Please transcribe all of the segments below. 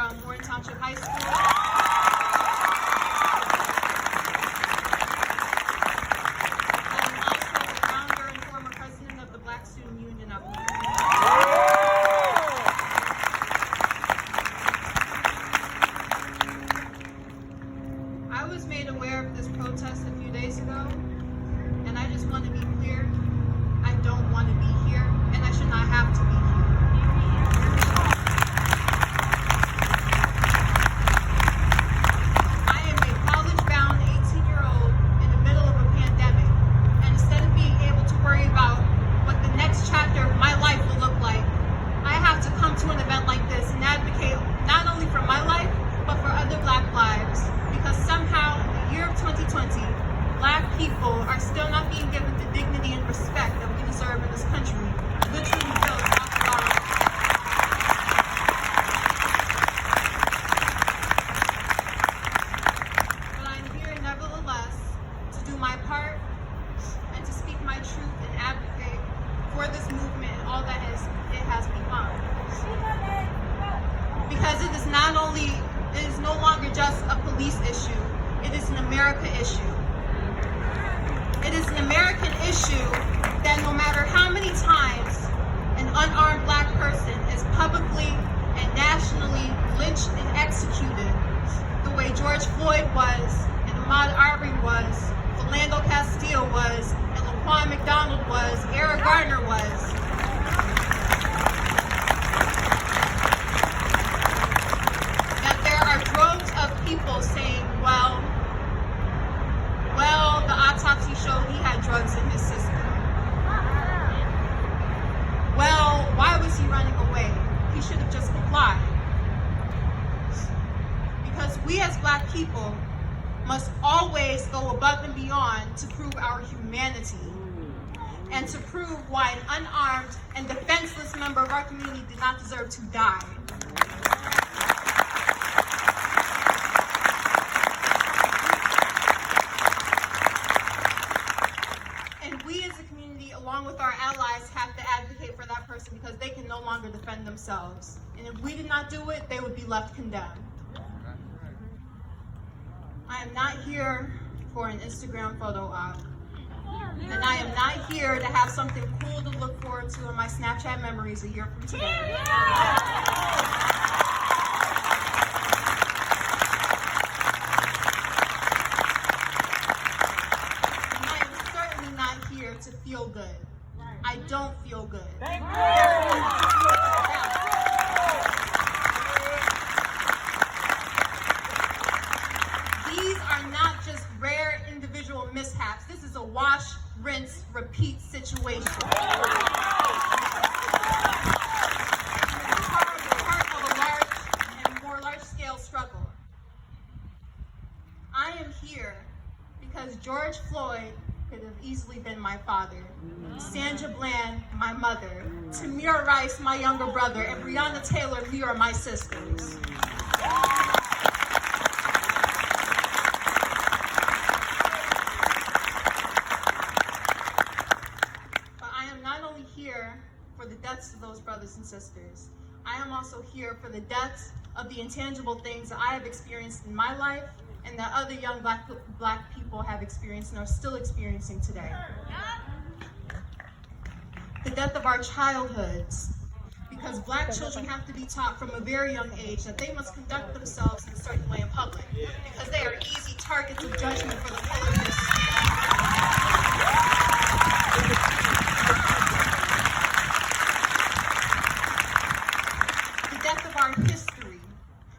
from Warren Township High School. I'm also the founder and former president of the Black Student Union of Gurnee. I was made aware of this protest a few days ago, and I just want to be clear. I don't want to be here, and I should not have to be here. I am a college-bound 18-year-old in the middle of a pandemic, and instead of being able to worry about what the next chapter of my life will look like, I have to come to an event like this and advocate not only for my life, but for other Black lives, because somehow in the year of 2020, Black people are still not being given the dignity and respect that we deserve in this country, literally built off of our own. But I'm here nevertheless to do my part and to speak my truth and advocate for this movement and all that it has become. Because it is no longer just a police issue, it is an America issue. It is an American issue that no matter how many times an unarmed Black person is publicly and nationally lynched and executed, the way George Floyd was, and Ahmaud Arbery was, Philando Castile was, and Laquan McDonald was, Eric Garner was, that there are droves of people saying, well, the autopsy showed he had drugs in his system. Well, why was he running away? He should have just complied. Because we as Black people must always go above and beyond to prove our humanity and to prove why an unarmed and defenseless member of our community did not deserve to die. Along with our allies, have to advocate for that person because they can no longer defend themselves. And if we did not do it, they would be left condemned. I am not here for an Instagram photo op. And I am not here to have something cool to look forward to in my Snapchat memories a year from today. To feel good. I don't feel good. Thank you. These are not just rare individual mishaps. This is a wash, rinse, repeat situation. Part of a large and more large-scale struggle. I am here because George Floyd could have easily been my father, Sandra Bland, my mother, Tamir Rice, my younger brother, and Breonna Taylor, we are my sisters. But I am not only here for the deaths of those brothers and sisters, I am also here for the deaths of the intangible things that I have experienced in my life and that other young black people have experienced and are still experiencing today. The death of our childhoods, because Black children have to be taught from a very young age that they must conduct themselves in a certain way in public, because they are easy targets of judgment for the colorless. The death of our history,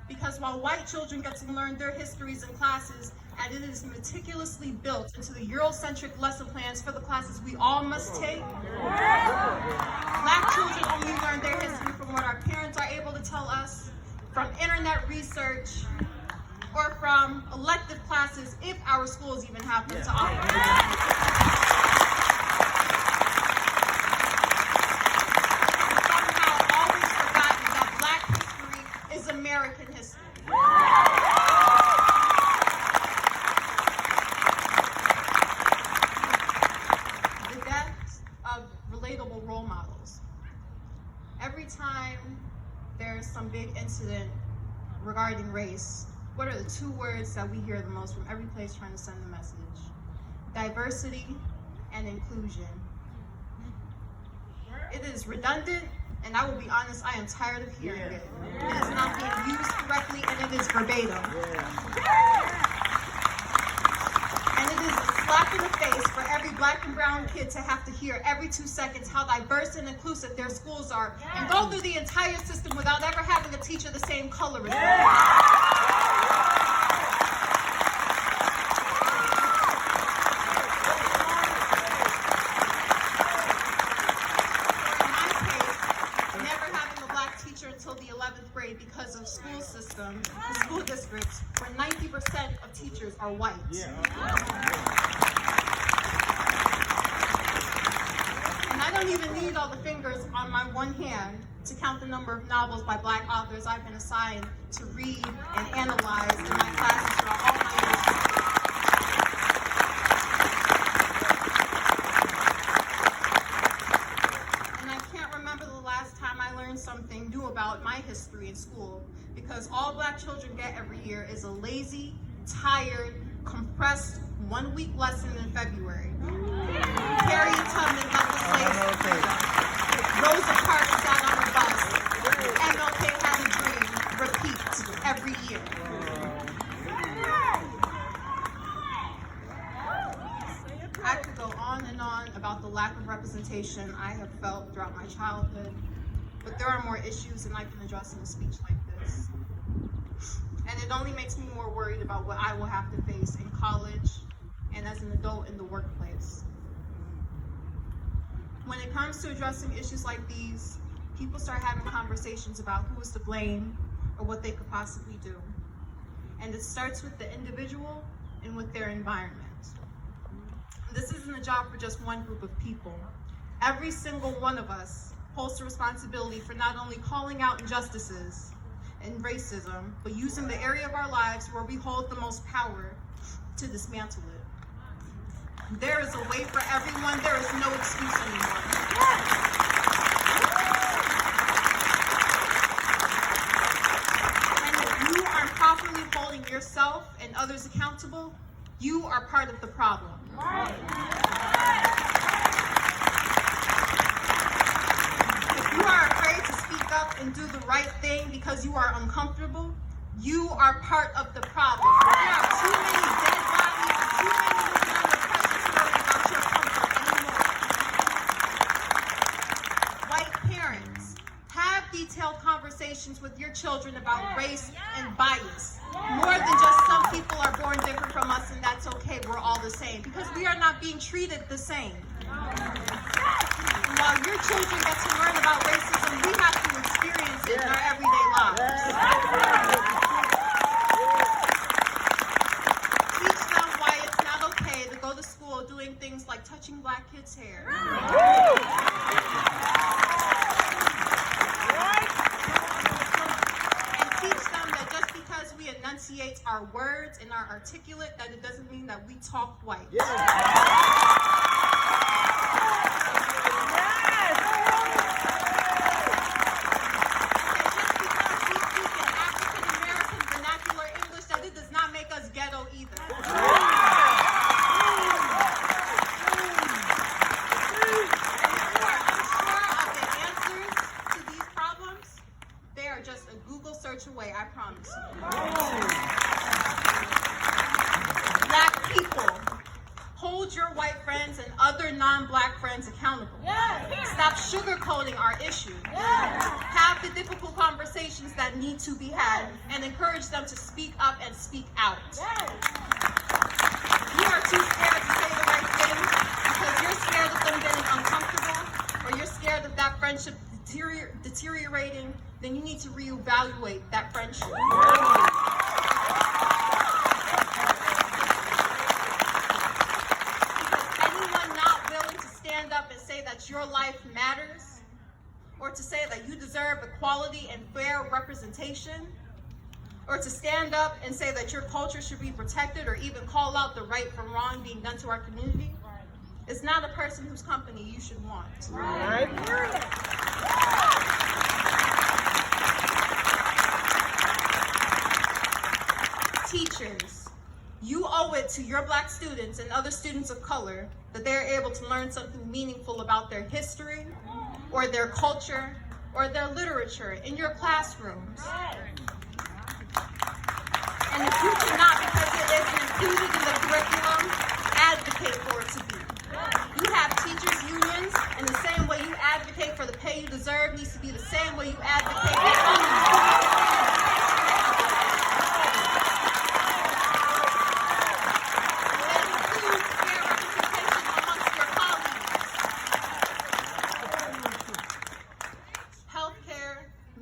because while white children get to learn their histories in classes, and it is meticulously built into the Eurocentric lesson plans for the classes we all must take, Black children only learn their history from what our parents are able to tell us, from internet research, or from elective classes, if our schools even have them to offer. Somehow always forgotten that Black history is American history. The deaths of relatable role models. Every time there's some big incident regarding race, what are the two words that we hear the most from every place trying to send the message? Diversity and inclusion. It is redundant, and I will be honest, I am tired of hearing it. It is not being used correctly, and it is verbatim. And it is a slap in the face for every black and brown kid to have to hear every 2 seconds how diverse and inclusive their schools are, and go through the entire system without ever having a teacher the same color as them. Until the 11th grade because of school system, school districts, where 90% of teachers are white. And I don't even need all the fingers on my one hand to count the number of novels by black authors I've been assigned to read and analyze in my classes throughout all my years. Something new about my history in school, because all black children get every year is a lazy, tired, compressed 1 week lesson in February. Harriet Tubman left the slaves to freedom. Rosa Parks sat on the bus. MLK had a dream. Repeat every year. I could go on and on about the lack of representation I have felt throughout my childhood. But there are more issues than I can address in a speech like this. And it only makes me more worried about what I will have to face in college and as an adult in the workplace. When it comes to addressing issues like these, people start having conversations about who is to blame or what they could possibly do. And it starts with the individual and with their environment. This isn't a job for just one group of people. Every single one of us holds the responsibility for not only calling out injustices and racism, but using the area of our lives where we hold the most power to dismantle it. There is a way for everyone. There is no excuse anymore. And if you aren't properly holding yourself and others accountable, you are part of the problem. You are afraid to speak up and do the right thing because you are uncomfortable, you are part of the problem. There are too many dead bodies and too many women under pressure to worry about your comfort anymore. White parents, have detailed conversations with your children about race and bias. More than just some people are born different from us and that's okay, we're all the same. Because we are not being treated the same. And while your children get to learn about racism, we have to experience it in our everyday lives. Teach them why it's not okay to go to school doing things like touching black kids' hair. And teach them that just because we enunciate our words and are articulate, that it doesn't mean that we talk white. Away, I promise you. Black people, hold your white friends and other non-black friends accountable. Stop sugarcoating our issues. Have the difficult conversations that need to be had and encourage them to speak up and speak out. You are too scared to say the right thing because you're scared of them getting uncomfortable, or you're scared of that friendship deteriorating, then you need to reevaluate that friendship. Anyone not willing to stand up and say that your life matters, or to say that you deserve equality and fair representation, or to stand up and say that your culture should be protected, or even call out the right from wrong being done to our community, is not a person whose company you should want. teachers, you owe it to your Black students and other students of color that they're able to learn something meaningful about their history or their culture or their literature in your classrooms. And if you cannot, because it isn't included in the curriculum, advocate for it to be. You have teachers' unions, and the same way you advocate for the pay you deserve needs to be the same way you advocate for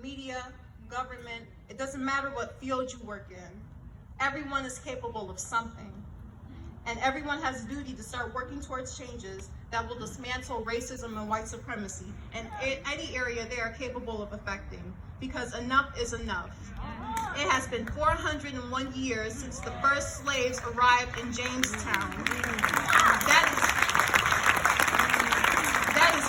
media, government, it doesn't matter what field you work in. Everyone is capable of something. And everyone has a duty to start working towards changes that will dismantle racism and white supremacy in any area they are capable of affecting. Because enough is enough. It has been 401 years since the first slaves arrived in Jamestown. That is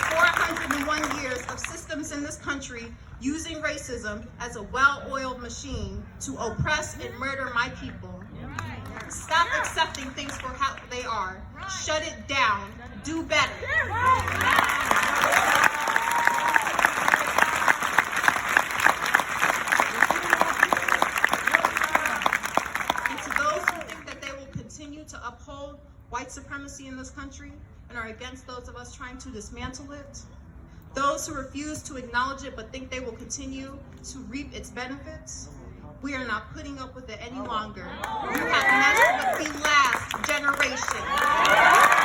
401 years of systems in this country using racism as a well-oiled machine to oppress and murder my people. Stop accepting things for how they are. Shut it down. Do better. And to those who think that they will continue to uphold white supremacy in this country and are against those of us trying to dismantle it, those who refuse to acknowledge it but think they will continue to reap its benefits, we are not putting up with it any longer. You have messed with the last generation.